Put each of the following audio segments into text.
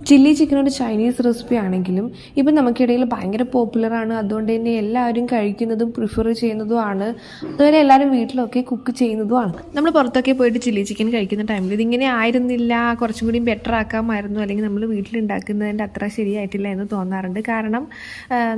Chilli chicken ഒരു Chinese recipe ആണെങ്കിലും ഇപ്പം നമുക്കിടയിൽ ഭയങ്കര പോപ്പുലറാണ്. അതുകൊണ്ട് തന്നെ എല്ലാവരും കഴിക്കുന്നതും പ്രിഫർ ചെയ്യുന്നതുമാണ്. അതുപോലെ എല്ലാവരും വീട്ടിലൊക്കെ കുക്ക് ചെയ്യുന്നതുമാണ്. നമ്മൾ പുറത്തൊക്കെ പോയിട്ട് ചില്ലി ചിക്കൻ കഴിക്കുന്ന ടൈമിൽ ഇതിങ്ങനെ ആയിരുന്നില്ല, കുറച്ചും കൂടി ബെറ്റർ ആക്കാമായിരുന്നു, അല്ലെങ്കിൽ നമ്മൾ വീട്ടിലുണ്ടാക്കുന്നതിൻ്റെ അത്ര ശരിയായിട്ടില്ല എന്ന് തോന്നാറുണ്ട്. കാരണം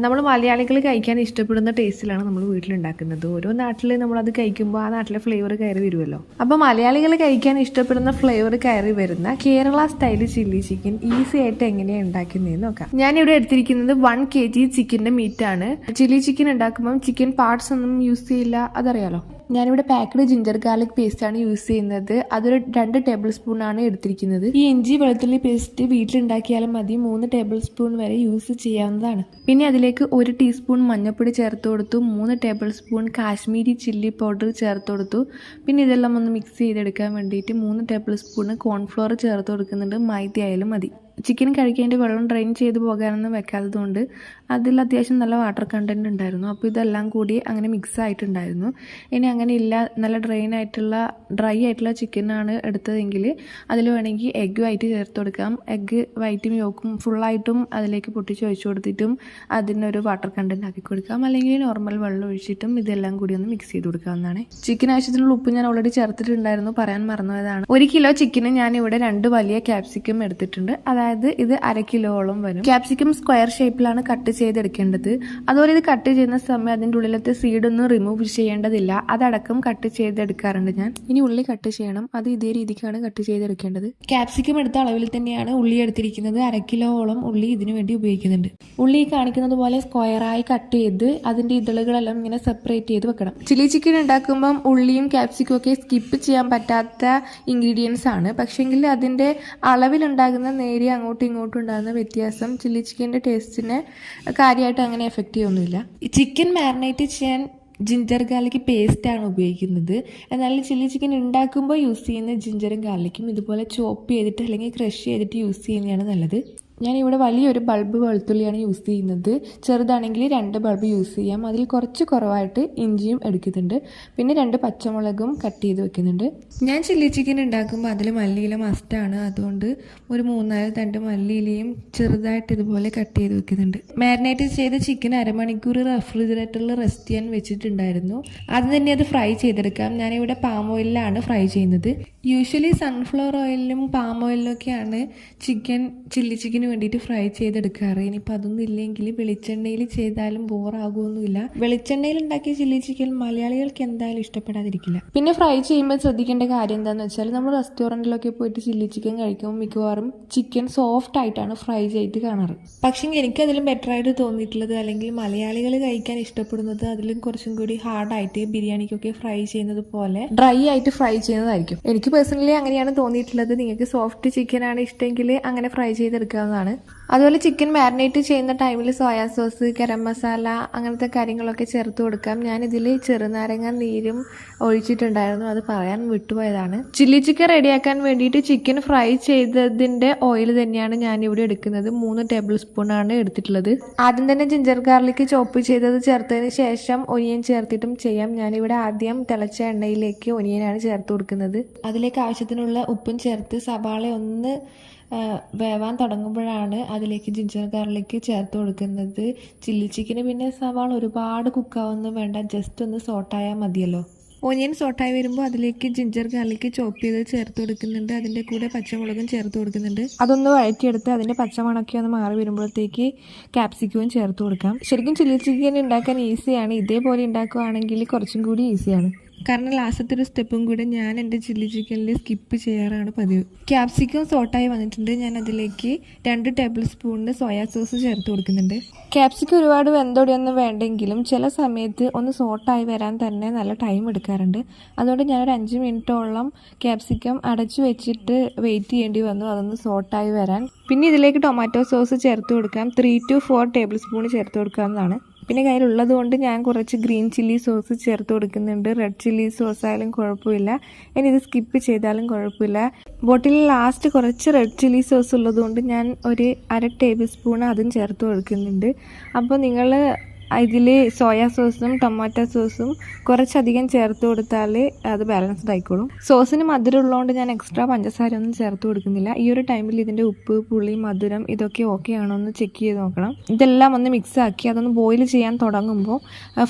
നമ്മൾ മലയാളികൾ കഴിക്കാൻ ഇഷ്ടപ്പെടുന്ന ടേസ്റ്റിലാണ് നമ്മൾ വീട്ടിലുണ്ടാക്കുന്നത്. ഓരോ നാട്ടിൽ നമ്മളത് കഴിക്കുമ്പോൾ ആ നാട്ടിലെ ഫ്ലേവർ കയറി വരുമല്ലോ. അപ്പോൾ മലയാളികൾ കഴിക്കാൻ ഇഷ്ടപ്പെടുന്ന ഫ്ലേവർ കയറി വരുന്ന Kerala style chilli chicken easy ആയിട്ട് എങ്ങനെയാണ് ഉണ്ടാക്കുന്നതെന്ന് നോക്കാം. ഞാനിവിടെ എടുത്തിരിക്കുന്നത് 1 kg ചിക്കൻ്റെ മീറ്റാണ്. ചില്ലി ചിക്കൻ ഉണ്ടാക്കുമ്പം ചിക്കൻ പാർട്സ് ഒന്നും യൂസ് ചെയ്യില്ല, അതറിയാലോ. ഞാനിവിടെ പാക്ക്ഡ് ജിഞ്ചർ ഗാർലിക് പേസ്റ്റ് ആണ് യൂസ് ചെയ്യുന്നത്. അതൊരു 2 ടേബിൾ സ്പൂൺ ആണ് എടുത്തിരിക്കുന്നത്. ഈ ഇഞ്ചി വെളുത്തുള്ളി പേസ്റ്റ് വീട്ടിലുണ്ടാക്കിയാലും മതി, 3 ടേബിൾ സ്പൂൺ വരെ യൂസ് ചെയ്യാവുന്നതാണ്. പിന്നെ അതിലേക്ക് 1 ടീസ്പൂൺ മഞ്ഞൾപ്പൊടി ചേർത്ത് കൊടുത്തു, 3 table spoon Kashmiri chilli powder ചേർത്ത് കൊടുത്തു. പിന്നെ ഇതെല്ലാം ഒന്ന് മിക്സ് ചെയ്തെടുക്കാൻ വേണ്ടിയിട്ട് 3 ടേബിൾ സ്പൂൺ കോൺഫ്ലോർ ചേർത്ത് കൊടുക്കുന്നുണ്ട്. മൈദ ആയാലും മതി. ചിക്കൻ കഴിക്കേണ്ട വെള്ളം ഡ്രെയിൻ ചെയ്ത് പോകാനൊന്നും വെക്കാത്തതുകൊണ്ട് അതിൽ അത്യാവശ്യം നല്ല വാട്ടർ കണ്ടൻറ്റ് ഉണ്ടായിരുന്നു. അപ്പോൾ ഇതെല്ലാം കൂടി അങ്ങനെ മിക്സ് ആയിട്ടുണ്ടായിരുന്നു. ഇനി അങ്ങനെ ഇല്ല, നല്ല ഡ്രൈ ആയിട്ടുള്ള ചിക്കനാണ് എടുത്തതെങ്കിൽ അതിൽ വേണമെങ്കിൽ എഗ്ഗ് വൈറ്റ് ചേർത്ത് കൊടുക്കാം. എഗ്ഗ് വൈറ്റും യോക്കും ഫുള്ളായിട്ടും അതിലേക്ക് പൊട്ടിച്ച് ഒഴിച്ചു കൊടുത്തിട്ടും അതിനൊരു വാട്ടർ കണ്ടൻറ്റ് ആക്കി കൊടുക്കാം. അല്ലെങ്കിൽ നോർമൽ വെള്ളം ഒഴിച്ചിട്ടും ഇതെല്ലാം കൂടി ഒന്ന് മിക്സ് ചെയ്ത് കൊടുക്കാവുന്നതാണ്. ചിക്കൻ ആവശ്യത്തിനുള്ള ഉപ്പ് ഞാൻ ഓൾറെഡി ചേർത്തിട്ടുണ്ടായിരുന്നു, പറയാൻ മറന്നതാണ്. 1 കിലോ ചിക്കന് ഞാനിവിടെ 2 വലിയ ക്യാപ്സിക്കം എടുത്തിട്ടുണ്ട്. അതായത് ഇത് 1/2 കിലോളം വരും. ക്യാപ്സിക്കം സ്ക്വയർ ഷേപ്പിലാണ് കട്ട് ചെയ്തെടുക്കേണ്ടത്. അതുപോലെ ഇത് കട്ട് ചെയ്യുന്ന സമയം അതിൻ്റെ ഉള്ളിലത്തെ സീഡൊന്നും റിമൂവ് ചെയ്യേണ്ടതില്ല, അതടക്കം കട്ട് ചെയ്തെടുക്കാറുണ്ട് ഞാൻ. ഇനി ഉള്ളി കട്ട് ചെയ്യണം, അത് ഇതേ രീതിക്കാണ് കട്ട് ചെയ്തെടുക്കേണ്ടത്. ക്യാപ്സിക്കം എടുത്ത അളവിൽ തന്നെയാണ് ഉള്ളി എടുത്തിരിക്കുന്നത്. 1/2 കിലോളം ഉള്ളി ഇതിനു വേണ്ടി ഉപയോഗിക്കുന്നുണ്ട്. ഉള്ളി കാണിക്കുന്നത് പോലെ സ്ക്വയറായി കട്ട് ചെയ്ത് അതിൻ്റെ ഇതളുകളെല്ലാം ഇങ്ങനെ സെപ്പറേറ്റ് ചെയ്ത് വെക്കണം. ചില്ലി ചിക്കൻ ഉണ്ടാക്കുമ്പം ഉള്ളിയും ക്യാപ്സിക്കും ഒക്കെ സ്കിപ്പ് ചെയ്യാൻ പറ്റാത്ത ഇൻഗ്രീഡിയൻസ് ആണ്. പക്ഷേങ്കിൽ അതിൻ്റെ അളവിലുണ്ടാകുന്ന നേരിയ അങ്ങോട്ടും ഇങ്ങോട്ടും ഉണ്ടാകുന്ന വ്യത്യാസം ചില്ലി ചിക്കൻ്റെ ടേസ്റ്റിനെ കാര്യമായിട്ട് അങ്ങനെ എഫക്റ്റ് ചെയ്യൊന്നുമില്ല. ചിക്കൻ മാരിനേറ്റ് ചെയ്യാൻ ജിഞ്ചർ ഗാർലിക് പേസ്റ്റാണ് ഉപയോഗിക്കുന്നത്. എന്നാൽ ചില്ലി ചിക്കൻ ഉണ്ടാക്കുമ്പോൾ യൂസ് ചെയ്യുന്ന ജിഞ്ചറും ഗാർലിക്കും ഇതുപോലെ ചോപ്പ് ചെയ്തിട്ട് അല്ലെങ്കിൽ ക്രഷ് ചെയ്തിട്ട് യൂസ് ചെയ്യുന്നതാണ് നല്ലത്. ഞാനിവിടെ വലിയൊരു ബൾബ് വെളുത്തുള്ളിയാണ് യൂസ് ചെയ്യുന്നത്. ചെറുതാണെങ്കിൽ 2 ബൾബ് യൂസ് ചെയ്യാം. അതിൽ കുറച്ച് കുറവായിട്ട് ഇഞ്ചിയും എടുക്കുന്നുണ്ട്. പിന്നെ 2 പച്ചമുളകും കട്ട് ചെയ്ത് വെക്കുന്നുണ്ട്. ഞാൻ ചില്ലി ചിക്കൻ ഉണ്ടാക്കുമ്പോൾ അതിൽ മല്ലിയില മസ്റ്റാണ്. അതുകൊണ്ട് ഒരു 3-4 തണ്ട് മല്ലിയിലയും ചെറുതായിട്ട് ഇതുപോലെ കട്ട് ചെയ്ത് വെക്കുന്നുണ്ട്. മാരിനേറ്റ് ചെയ്ത ചിക്കൻ 1/2 മണിക്കൂർ റെഫ്രിജറേറ്ററിൽ റെസ്റ്റ് ചെയ്യാൻ വെച്ചിട്ടുണ്ടായിരുന്നു. അത് തന്നെ അത് ഫ്രൈ ചെയ്തെടുക്കാം. ഞാനിവിടെ പാം ഓയിലിലാണ് ഫ്രൈ ചെയ്യുന്നത്. യൂഷ്വലി സൺഫ്ലവർ ഓയിലിലും പാം ഓയിലിലൊക്കെയാണ് ചില്ലി ചിക്കന് വേണ്ടിയിട്ട് ഫ്രൈ ചെയ്തെടുക്കാറ്. ഇനിയിപ്പോൾ അതൊന്നും ഇല്ലെങ്കിൽ വെളിച്ചെണ്ണയിൽ ചെയ്താലും ബോറാകുമൊന്നുമില്ല. വെളിച്ചെണ്ണയിൽ ഉണ്ടാക്കിയ ചില്ലി ചിക്കൻ മലയാളികൾക്ക് എന്തായാലും ഇഷ്ടപ്പെടാതിരിക്കില്ല. പിന്നെ ഫ്രൈ ചെയ്യുമ്പോൾ ശ്രദ്ധിക്കേണ്ട കാര്യം എന്താണെന്ന് വെച്ചാൽ, നമ്മൾ റെസ്റ്റോറൻറ്റിലൊക്കെ പോയിട്ട് ചില്ലി ചിക്കൻ കഴിക്കുമ്പോൾ മിക്കവാറും ചിക്കൻ സോഫ്റ്റ് ആയിട്ടാണ് ഫ്രൈ ചെയ്ത് കാണാറ്. പക്ഷേ എനിക്കതിലും ബെറ്റർ ആയിട്ട് തോന്നിയിട്ടുള്ളത്, അല്ലെങ്കിൽ മലയാളികൾ കഴിക്കാൻ ഇഷ്ടപ്പെടുന്നത് അതിലും കുറച്ചും കൂടി ഹാർഡായിട്ട് ബിരിയാണിക്കൊക്കെ ഫ്രൈ ചെയ്യുന്നത് പോലെ ഡ്രൈ ആയിട്ട് ഫ്രൈ ചെയ്യുന്നതായിരിക്കും. എനിക്ക് പേഴ്സണലി അങ്ങനെയാണ് തോന്നിയിട്ടുള്ളത്. നിങ്ങൾക്ക് സോഫ്റ്റ് ചിക്കനാണ് ഇഷ്ടമെങ്കിൽ അങ്ങനെ ഫ്രൈ ചെയ്തെടുക്കാവുന്നതാണ്. അതുപോലെ ചിക്കൻ മാരിനേറ്റ് ചെയ്യുന്ന ടൈമിൽ സോയാ സോസ്, ഗരം മസാല അങ്ങനത്തെ കാര്യങ്ങളൊക്കെ ചേർത്ത് കൊടുക്കാം. ഞാനിതിൽ ചെറുനാരങ്ങ നീരും ഒഴിച്ചിട്ടുണ്ടായിരുന്നു, അത് പറയാൻ വിട്ടുപോയതാണ്. ചില്ലി ചിക്കൻ റെഡിയാക്കാൻ വേണ്ടിയിട്ട് ചിക്കൻ ഫ്രൈ ചെയ്തതിൻ്റെ ഓയിൽ തന്നെയാണ് ഞാനിവിടെ എടുക്കുന്നത്. 3 ടേബിൾ സ്പൂൺ ആണ് എടുത്തിട്ടുള്ളത്. ആദ്യം തന്നെ ജിഞ്ചർ ഗാർലിക് ചോപ്പ് ചെയ്തത് ചേർത്തതിന് ശേഷം ഒനിയൻ ചേർത്തിട്ടും ചെയ്യാം. ഞാനിവിടെ ആദ്യം തിളച്ച എണ്ണയിലേക്ക് ഒനിയനാണ് ചേർത്ത് കൊടുക്കുന്നത്. അതിലേക്ക് ആവശ്യത്തിനുള്ള ഉപ്പും ചേർത്ത് സവാള ഒന്ന് വേവാൻ തുടങ്ങുമ്പോഴാണ് അതിലേക്ക് ജിഞ്ചർ ഗാർലിക് ചേർത്ത് കൊടുക്കുന്നത്. ചില്ലി ചിക്കന് പിന്നെ സവാള ഒരുപാട് കുക്കാവൊന്നും വേണ്ട, ജസ്റ്റ് ഒന്ന് സോട്ടായാൽ മതിയല്ലോ. ഓനിയൻ സോട്ടായി വരുമ്പോൾ അതിലേക്ക് ജിഞ്ചർ ഗാർലിക് ചോപ്പ് ചെയ്ത് ചേർത്ത് കൊടുക്കുന്നുണ്ട്. അതിൻ്റെ കൂടെ പച്ചമുളകും ചേർത്ത് കൊടുക്കുന്നുണ്ട്. അതൊന്ന് വഴറ്റിയെടുത്ത് അതിൻ്റെ പച്ചമണക്കി ഒന്ന് മാറി വരുമ്പോഴത്തേക്ക് ക്യാപ്സിക്കവും ചേർത്ത് കൊടുക്കാം. ശരിക്കും ചില്ലി ചിക്കൻ ഉണ്ടാക്കാൻ ഈസിയാണ്. ഇതേപോലെ ഉണ്ടാക്കുകയാണെങ്കിൽ കുറച്ചും കൂടി ഈസിയാണ്. കാരണം ലാസ്റ്റത്തെ ഒരു സ്റ്റെപ്പും കൂടെ ഞാൻ എൻ്റെ ചില്ലി ചിക്കനിൽ സ്കിപ്പ് ചെയ്യാറാണ് പതിവ്. ക്യാപ്സിക്കം സോട്ടായി വന്നിട്ടുണ്ട്. ഞാൻ അതിലേക്ക് 2 ടേബിൾ സ്പൂണിന് സോയാ സോസ് ചേർത്ത് കൊടുക്കുന്നുണ്ട്. ക്യാപ്സിക്കം ഒരുപാട് വെന്തൊടിയൊന്നും വേണ്ടെങ്കിലും ചില സമയത്ത് ഒന്ന് സോട്ടായി വരാൻ തന്നെ നല്ല ടൈം എടുക്കാറുണ്ട്. അതുകൊണ്ട് ഞാനൊരു 5 മിനിറ്റോളം ക്യാപ്സിക്കം അടച്ചു വെച്ചിട്ട് വെയിറ്റ് ചെയ്യേണ്ടി വന്നു അതൊന്ന് സോട്ടായി വരാൻ. പിന്നെ ഇതിലേക്ക് ടൊമാറ്റോ സോസ് ചേർത്ത് കൊടുക്കാം. 3 to 4 ടേബിൾ സ്പൂൺ ചേർത്ത് കൊടുക്കാവുന്നതാണ്. പിന്നെ കയ്യിലുള്ളത് കൊണ്ട് ഞാൻ കുറച്ച് ഗ്രീൻ ചില്ലി സോസ് ചേർത്ത് കൊടുക്കുന്നുണ്ട്. റെഡ് ചില്ലി സോസ് ആയാലും കുഴപ്പമില്ല, ഇനി ഇത് സ്കിപ്പ് ചെയ്താലും കുഴപ്പമില്ല. ബോട്ടിലിൽ ലാസ്റ്റ് കുറച്ച് റെഡ് ചില്ലി സോസ് ഉള്ളതുകൊണ്ട് ഞാൻ ഒരു 1/2 ടേബിൾ സ്പൂൺ അതും ചേർത്ത് കൊടുക്കുന്നുണ്ട്. അപ്പോൾ നിങ്ങൾ ഇതിൽ സോയാ സോസും ടൊമാറ്റോ സോസും കുറച്ചധികം ചേർത്ത് കൊടുത്താൽ അത് ബാലൻസ്ഡ് ആയിക്കോളും. സോസിന് മധുരം ഉള്ളതുകൊണ്ട് ഞാൻ എക്സ്ട്രാ പഞ്ചസാര ഒന്നും ചേർത്ത് കൊടുക്കുന്നില്ല. ഈ ഒരു ടൈമിൽ ഇതിൻ്റെ ഉപ്പ്, പുളി, മധുരം ഇതൊക്കെ ഓക്കെ ആണോ എന്ന് ചെക്ക് ചെയ്ത് നോക്കണം. ഇതെല്ലാം ഒന്ന് മിക്സ് ആക്കി അതൊന്ന് ബോയിൽ ചെയ്യാൻ തുടങ്ങുമ്പോൾ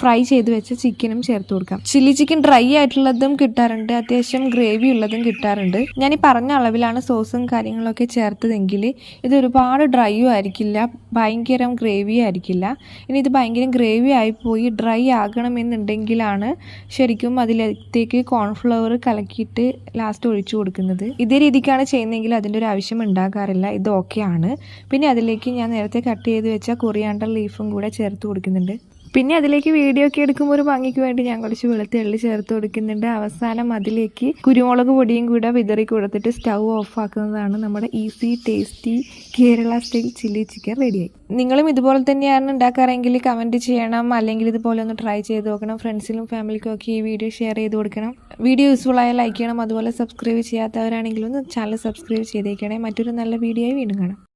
ഫ്രൈ ചെയ്ത് വെച്ച ചിക്കനും ചേർത്ത് കൊടുക്കാം. ചില്ലി ചിക്കൻ ഡ്രൈ ആയിട്ടുള്ളതും കിട്ടാറുണ്ട്, അത്യാവശ്യം ഗ്രേവി ഉള്ളതും കിട്ടാറുണ്ട്. ഞാൻ ഈ പറഞ്ഞ അളവിലാണ് സോസും കാര്യങ്ങളൊക്കെ ചേർത്തതെങ്കിൽ ഇത് ഒരുപാട് ഡ്രൈയും ആയിരിക്കില്ല, ഭയങ്കര ഗ്രേവി ആയിരിക്കില്ല. ഇനി ഇത് ഭയങ്കര ഗ്രേവി ആയിപ്പോയി ഡ്രൈ ആകണമെന്നുണ്ടെങ്കിലാണ് ശരിക്കും അതിലേക്ക് കോൺഫ്ലവർ കലക്കിയിട്ട് ലാസ്റ്റ് ഒഴിച്ചു കൊടുക്കുന്നത്. ഇതേ രീതിക്കാണ് ചെയ്യുന്നതെങ്കിൽ അതിൻ്റെ ഒരു ആവശ്യം ഉണ്ടാകാറില്ല. ഇത് ഓക്കെയാണ്. പിന്നെ അതിലേക്ക് ഞാൻ നേരത്തെ കട്ട് ചെയ്ത് വെച്ച കൊറിയാണ്ടർ ലീഫും കൂടെ ചേർത്ത് കൊടുക്കുന്നുണ്ട്. പിന്നെ അതിലേക്ക് വീഡിയോ ഒക്കെ എടുക്കുമ്പോൾ ഒരു ഭംഗിക്ക് വേണ്ടി ഞാൻ കുറച്ച് വെളുത്തുള്ളി ചേർത്ത് കൊടുക്കുന്നുണ്ട്. അവസാനം അതിലേക്ക് കുരുമുളക് പൊടിയും കൂടെ വിതറി കൊടുത്തിട്ട് സ്റ്റൗ ഓഫ് ആക്കുന്നതാണ് നമ്മുടെ easy tasty Kerala style chilli chicken റെഡിയായി. നിങ്ങളും ഇതുപോലെ തന്നെയാണ് ഉണ്ടാക്കാറെങ്കിൽ കമൻറ്റ് ചെയ്യണം, അല്ലെങ്കിൽ ഇതുപോലെ ഒന്ന് ട്രൈ ചെയ്ത് നോക്കണം. ഫ്രണ്ട്സിലും ഫാമിലിക്കും ഒക്കെ ഈ വീഡിയോ ഷെയർ ചെയ്ത് കൊടുക്കണം. വീഡിയോ യൂസ്ഫുൾ ആയാൽ ലൈക്ക് ചെയ്യണം. അതുപോലെ സബ്സ്ക്രൈബ് ചെയ്യാത്തവരാണെങ്കിലും ഒന്ന് ചാനൽ സബ്സ്ക്രൈബ് ചെയ്തേക്കണേ. മറ്റൊരു നല്ല വീഡിയോ ആയി വീണ്ടും കാണാം.